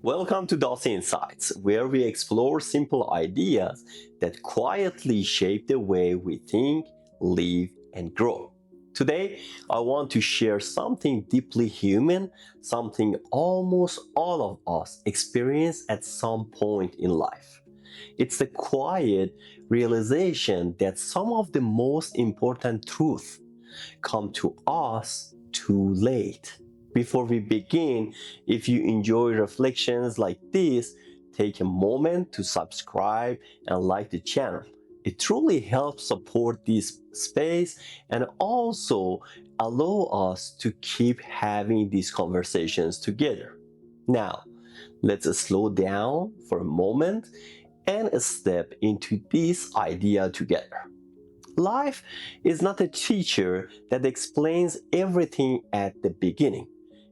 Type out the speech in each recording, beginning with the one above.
Welcome to Dassi Insights, where we explore simple ideas that quietly shape the way we think, live, and grow. Today, I want to share something deeply human, something almost all of us experience at some point in life. It's the quiet realization that some of the most important truths come to us too late. Before we begin, if you enjoy reflections like this, take a moment to subscribe and like the channel. It truly helps support this space and also allow us to keep having these conversations together. Now, let's slow down for a moment and step into this idea together. Life is not a teacher that explains everything at the beginning.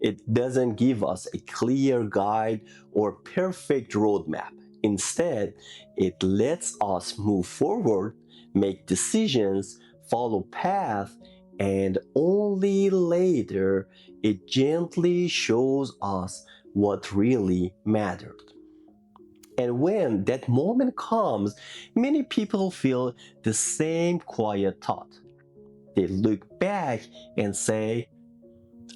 It doesn't give us a clear guide or perfect roadmap. Instead, it lets us move forward, make decisions, follow paths, and only later it gently shows us what really mattered. And when that moment comes, many people feel the same quiet thought. They look back and say,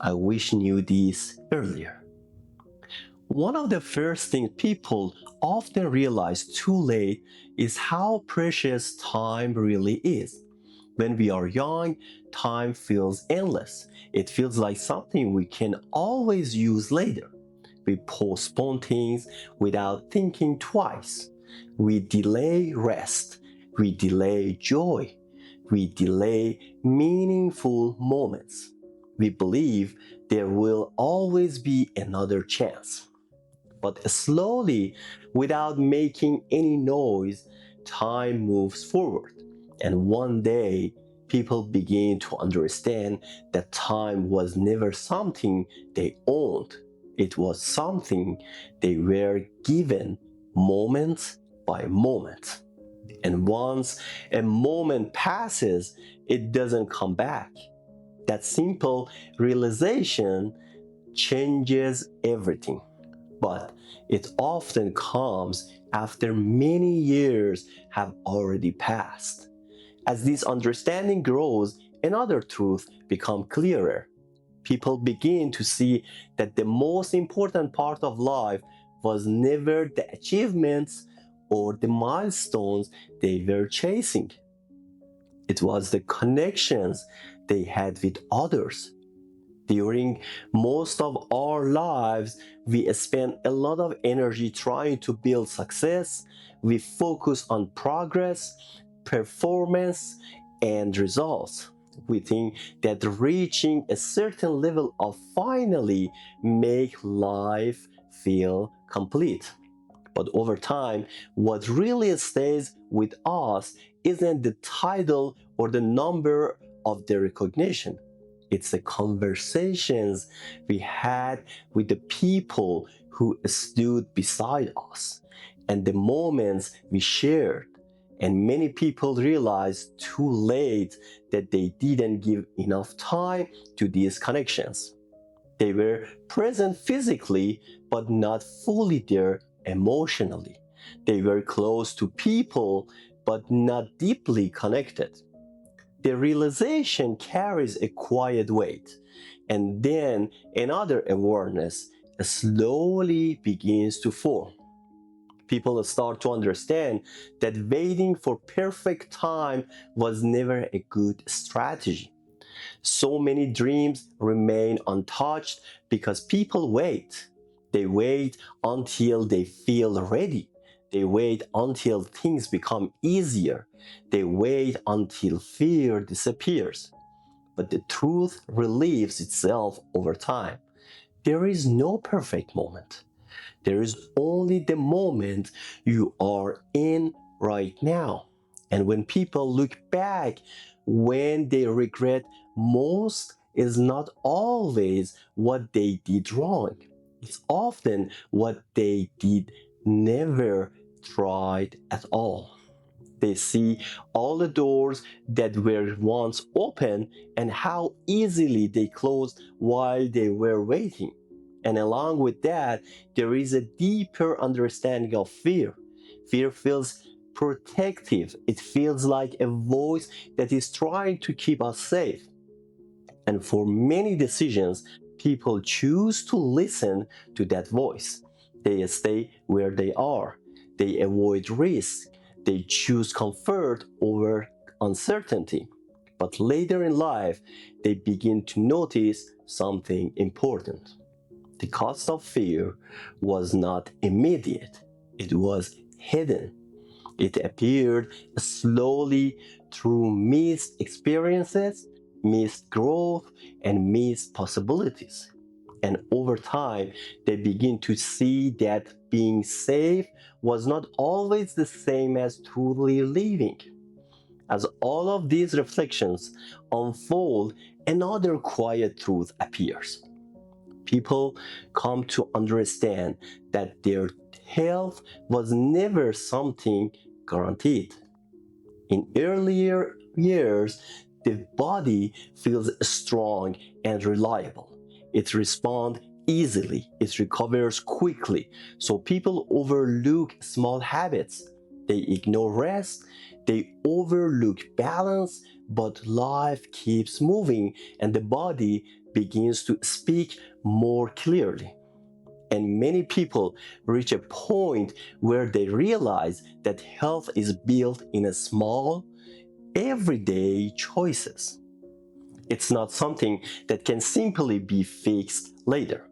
I wish I knew this earlier. One of the first things people often realize too late is how precious time really is. When we are young, time feels endless. It feels like something we can always use later. We postpone things without thinking twice. We delay rest. We delay joy. We delay meaningful moments. We believe there will always be another chance. But slowly, without making any noise, time moves forward. And one day, people begin to understand that time was never something they owned. It was something they were given moment by moment. And once a moment passes, it doesn't come back. That simple realization changes everything. But it often comes after many years have already passed. As this understanding grows, another truth becomes clearer. People begin to see that the most important part of life was never the achievements or the milestones they were chasing. It was the connections they had with others. During most of our lives, we spend a lot of energy trying to build success. We focus on progress, performance, and results. We think that reaching a certain level of finally make life feel complete. But over time, what really stays with us isn't the title or the number of the recognition. It's the conversations we had with the people who stood beside us and the moments we shared. And many people realized too late that they didn't give enough time to these connections. They were present physically, but not fully there emotionally. They were close to people, but not deeply connected. The realization carries a quiet weight, and then another awareness slowly begins to form. People start to understand that waiting for perfect time was never a good strategy. So many dreams remain untouched because people wait. They wait until they feel ready. They wait until things become easier. They wait until fear disappears. But the truth relieves itself over time. There is no perfect moment. There is only the moment you are in right now. And when people look back, when they regret most is not always what they did wrong. It's often what they did never tried at all. They see all the doors that were once open and how easily they closed while they were waiting. And along with that, there is a deeper understanding of fear. Fear feels protective, it feels like a voice that is trying to keep us safe. And for many decisions, people choose to listen to that voice. They stay where they are, they avoid risk, they choose comfort over uncertainty. But later in life, they begin to notice something important. The cost of fear was not immediate, it was hidden. It appeared slowly through missed experiences, missed growth, and missed possibilities. And over time, they begin to see that being safe was not always the same as truly living. As all of these reflections unfold, another quiet truth appears. People come to understand that their health was never something guaranteed. In earlier years, the body feels strong and reliable. It responds easily, it recovers quickly. So people overlook small habits. They ignore rest, they overlook balance, but life keeps moving and the body begins to speak more clearly. And many people reach a point where they realize that health is built in a small, everyday choices. It's not something that can simply be fixed later.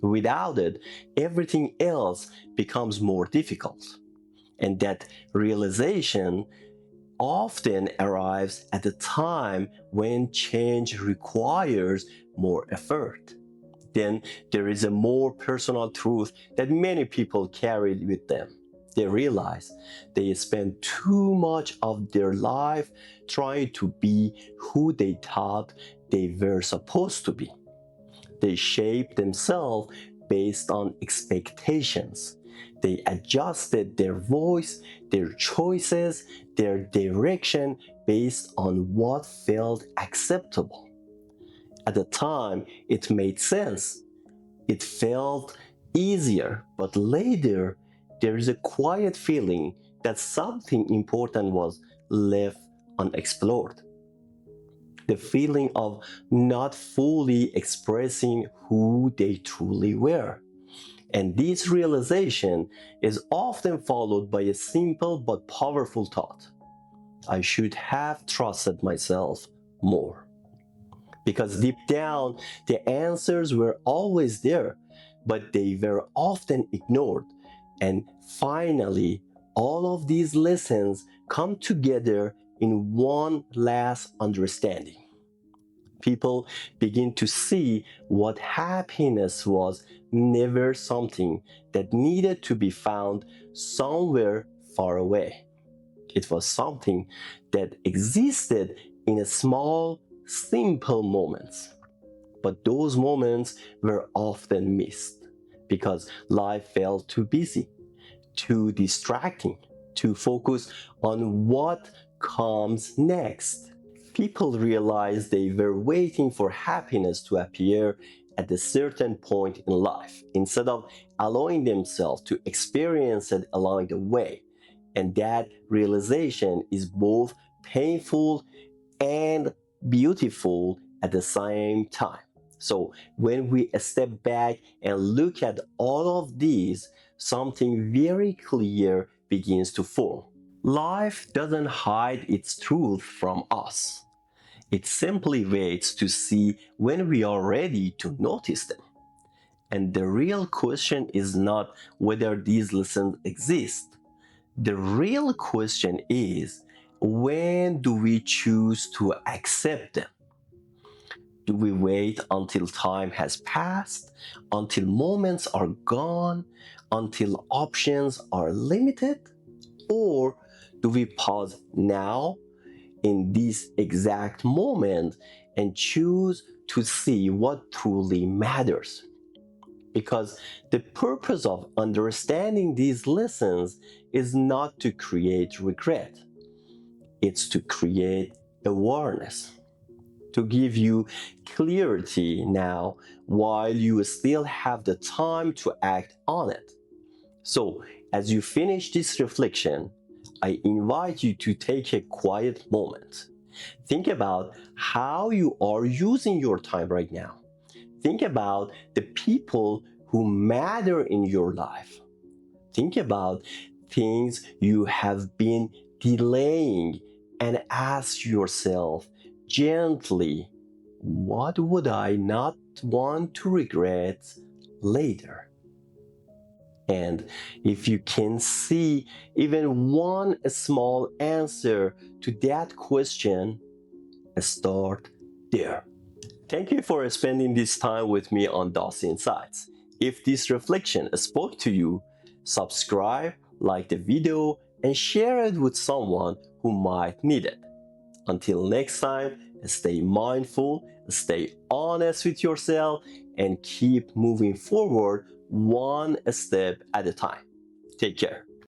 Without it, everything else becomes more difficult. And that realization often arrives at a time when change requires more effort. Then there is a more personal truth that many people carry with them. They realize they spend too much of their life trying to be who they thought they were supposed to be. They shape themselves based on expectations. They adjusted their voice, their choices, their direction based on what felt acceptable. At the time, it made sense. It felt easier, but later there is a quiet feeling that something important was left unexplored. The feeling of not fully expressing who they truly were. And this realization is often followed by a simple but powerful thought: I should have trusted myself more. Because deep down, the answers were always there, but they were often ignored. And finally, all of these lessons come together in one last understanding. People begin to see what happiness was never something that needed to be found somewhere far away. It was something that existed in a small, simple moments. But those moments were often missed because life felt too busy, too distracting, too focused on what comes next. People realized they were waiting for happiness to appear at a certain point in life instead of allowing themselves to experience it along the way. And that realization is both painful and beautiful at the same time. So when we step back and look at all of these, something very clear begins to form. Life doesn't hide its truth from us. It simply waits to see when we are ready to notice them. And the real question is not whether these lessons exist. The real question is, when do we choose to accept them? Do we wait until time has passed, until moments are gone, until options are limited? Or do we pause now in this exact moment and choose to see what truly matters? Because the purpose of understanding these lessons is not to create regret, it's to create awareness, to give you clarity now while you still have the time to act on it. So, as you finish this reflection, I invite you to take a quiet moment. Think about how you are using your time right now. Think about the people who matter in your life. Think about things you have been delaying and ask yourself gently, what would I not want to regret later? And if you can see even one small answer to that question, start there. Thank you for spending this time with me on Dassi Insights. If this reflection spoke to you, subscribe, like the video, and share it with someone who might need it. Until next time, stay mindful, stay honest with yourself, and keep moving forward one step at a time. Take care.